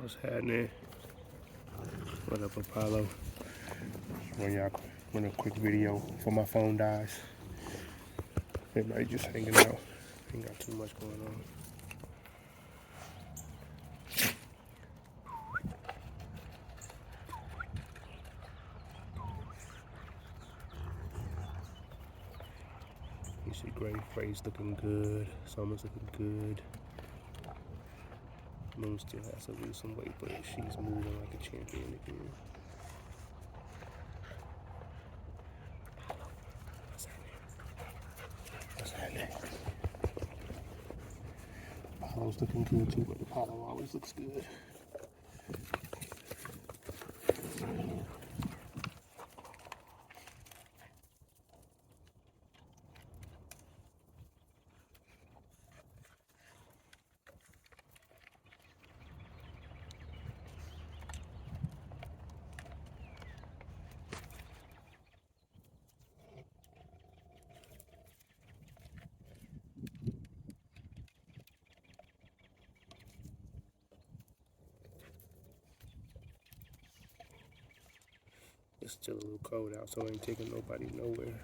What's happening? What up, Apollo? When y'all run a quick video before my phone dies. Everybody just hanging out. Ain't got too much going on. You see Gray Freight's looking good. Summer's looking good. Moon still has to lose some weight, but she's moving like a champion again. What's happening? Apollo's looking good too, but Apollo always looks good. It's still a little cold out, so I ain't taking nobody nowhere.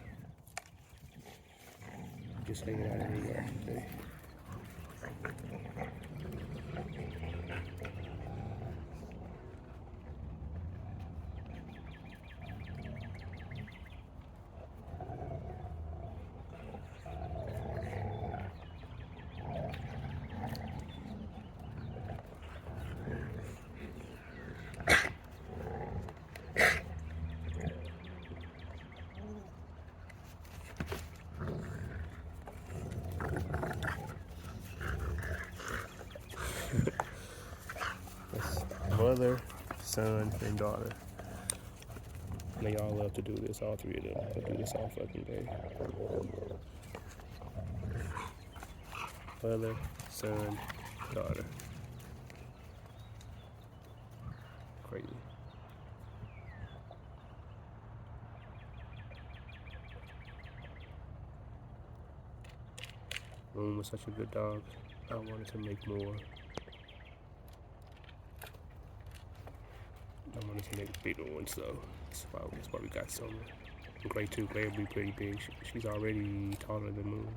Just hanging out in the yard today. Mother, son, and daughter. And they all love to do this, all three of them. They do this all fucking day. Mother, son, daughter. Crazy. Moon was such a good dog. I wanted to make more. I wanted to make bigger ones, though. That's why we got Summer. Gray too. Gray will be pretty big. She's already taller than Moon.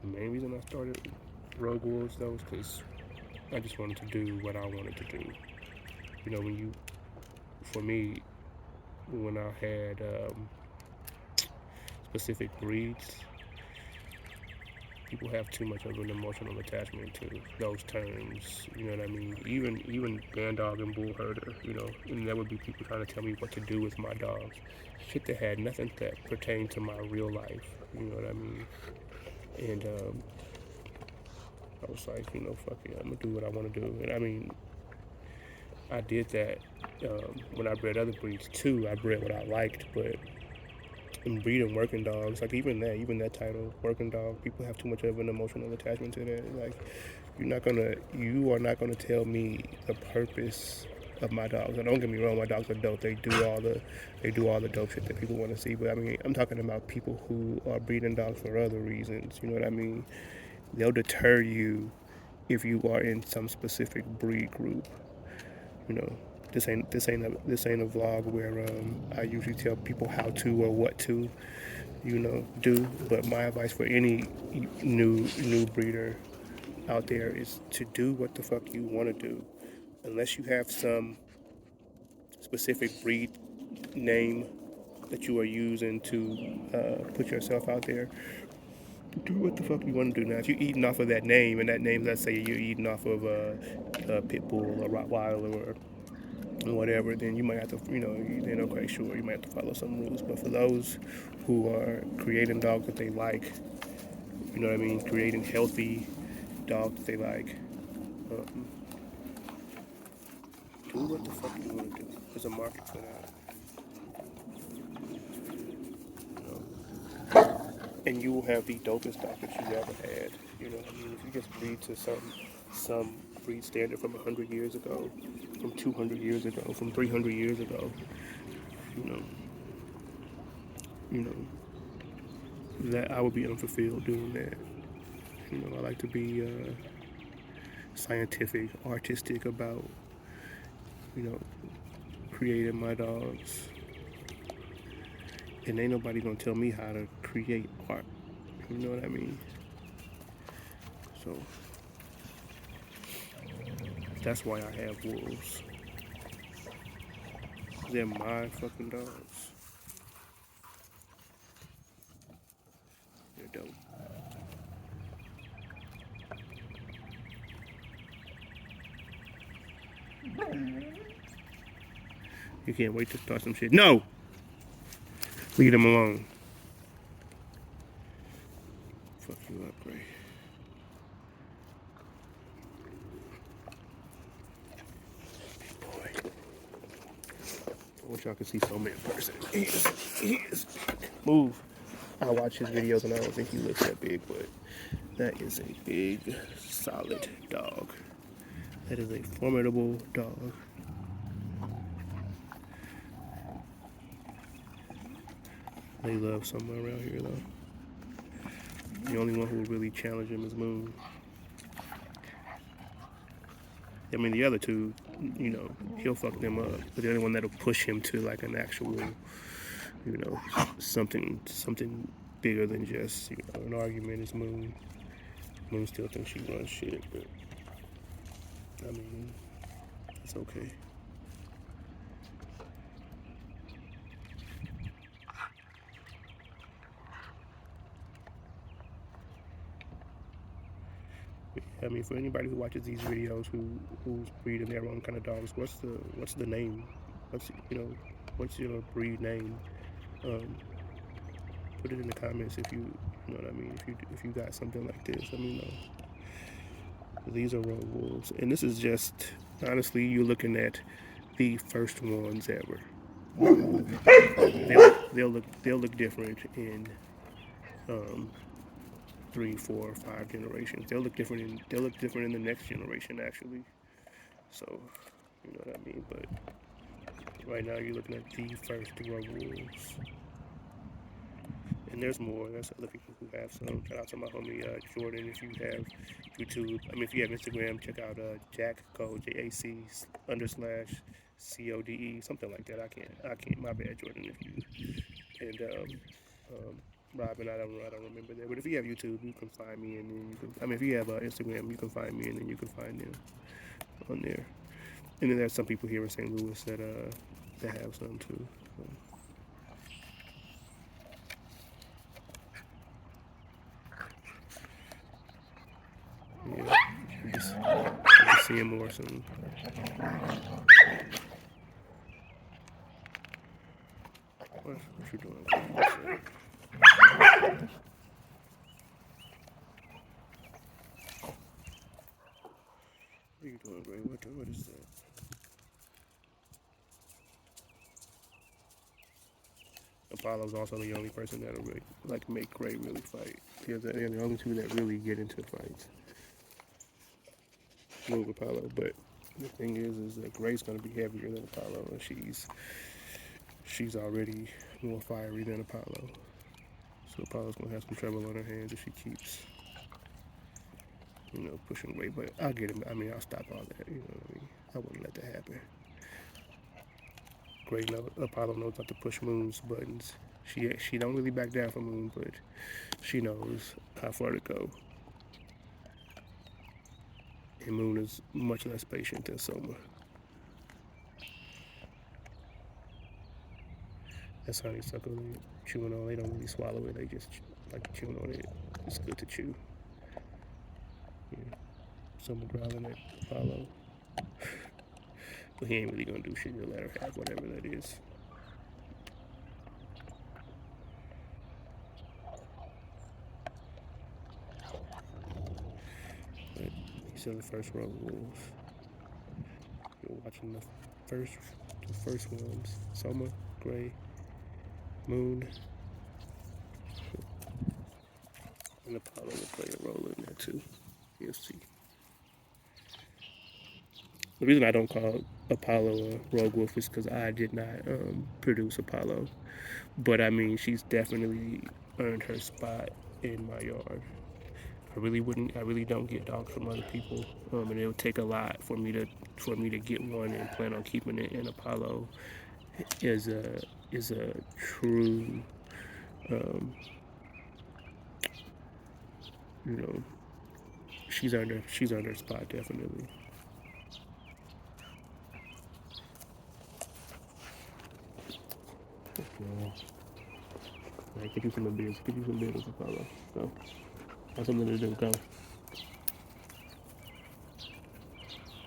The main reason I started Rogue Wolves, though, is because I just wanted to do what I wanted to do. You know, for me, when I had specific breeds, people have too much of an emotional attachment to those terms. You know what I mean? Even man dog and bull herder. You know, and there would be people trying to tell me what to do with my dogs. Shit that had nothing that pertained to my real life. You know what I mean? And I was like, you know, fuck it, I'm gonna do what I want to do. And I mean, I did that when I bred other breeds too. I bred what I liked, but in breeding working dogs, like even that title, working dog, people have too much of an emotional attachment to that. Like, you are not gonna tell me the purpose of my dogs. And don't get me wrong, my dogs are dope. They do all the dope shit that people want to see. But I mean, I'm talking about people who are breeding dogs for other reasons. You know what I mean? They'll deter you if you are in some specific breed group. You know, this ain't a vlog where I usually tell people how to or what to, you know, do. But my advice for any new breeder out there is to do what the fuck you want to do, unless you have some specific breed name that you are using to put yourself out there. Do what the fuck you want to do now. If you're eating off of that name, and that name, let's say you're eating off of a pit bull, a Rottweiler, or whatever, then you might have to, you know, then okay, sure, you might have to follow some rules. But for those who are creating dogs that they like, you know what I mean, creating healthy dogs that they like, do what the fuck you want to do. There's a market for that. And you will have the dopest dog that you ever had. You know what I mean? If you just breed to some breed standard from 100 years ago, from 200 years ago, from 300 years ago, you know, that I would be unfulfilled doing that. You know, I like to be scientific, artistic about, you know, creating my dogs. And ain't nobody gonna tell me how to create art. You know what I mean? So that's why I have wolves. They're my fucking dogs. They're dope. You can't wait to start some shit. No! Leave them alone. Fuck you up, Gray. Boy. I wish y'all could see Soma in person. He is. Move. I watch his videos and I don't think he looks that big, but that is a big, solid dog. That is a formidable dog. They love Soma around here, though. The only one who will really challenge him is Moon. I mean, the other two, you know, he'll fuck them up. But the only one that'll push him to like an actual, you know, something bigger than just, you know, an argument is Moon. Moon still thinks she runs shit, but I mean, it's okay. I mean, for anybody who watches these videos who's breeding their own kind of dogs, what's the name? What's your breed name? Put it in the comments if you know what I mean. If you got something like this, let me know. These are road wolves, and this is just honestly, you're looking at the first ones ever. They'll look different in 3, 4, 5 generations. They'll look different in the next generation actually. So you know what I mean. But right now you're looking at the first road wolves. And there's more. There's other people who have some. Shout out to my homie Jordan. If you have YouTube, I mean, if you have Instagram, check out JACCODE, JAC_CODE, something like that. I can't. My bad, Jordan. If you and Robin, I don't remember that. But if you have YouTube, you can find me, and then you can. I mean, if you have Instagram, you can find me, and then you can find them on there. And then there's some people here in St. Louis that have some too. So. Yeah, just see him more soon. What you doing? What are you doing, Gray? What is that? Apollo's also the only person that'll really, like make Gray really fight. They're the only two that really get into fights. Move Apollo, but the thing is that Gray's gonna be heavier than Apollo, and she's already more fiery than Apollo. So Apollo's gonna have some trouble on her hands if she keeps, you know, pushing Gray. But I'll get him. I mean, I'll stop all that. You know what I mean? I wouldn't let that happen. Apollo knows not to push Moon's buttons. She don't really back down from Moon, but she knows how far to go. And Moon is much less patient than Soma. That's honeysuckle they chewing on. They don't really swallow it. They just like chewing on it. It's good to chew. Yeah. Soma growling at Apollo. But he ain't really gonna do shit. He'll let her have whatever that is. But these are the first row of wolves. You're watching the first ones. Soma, Gray, Moon, and Apollo will play a role in that too. You'll see. The reason I don't call Apollo a rogue wolf is because I did not produce Apollo. But I mean, she's definitely earned her spot in my yard. I really don't get dogs from other people, and it would take a lot for me to get one and plan on keeping it. And Apollo is a true, um, you know, she's earned her spot definitely. Okay. All right, get you some beers. Get you some beers, Apollo. Go. Have something to do. Go.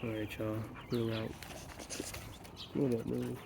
All right, y'all. We're out. What up, man?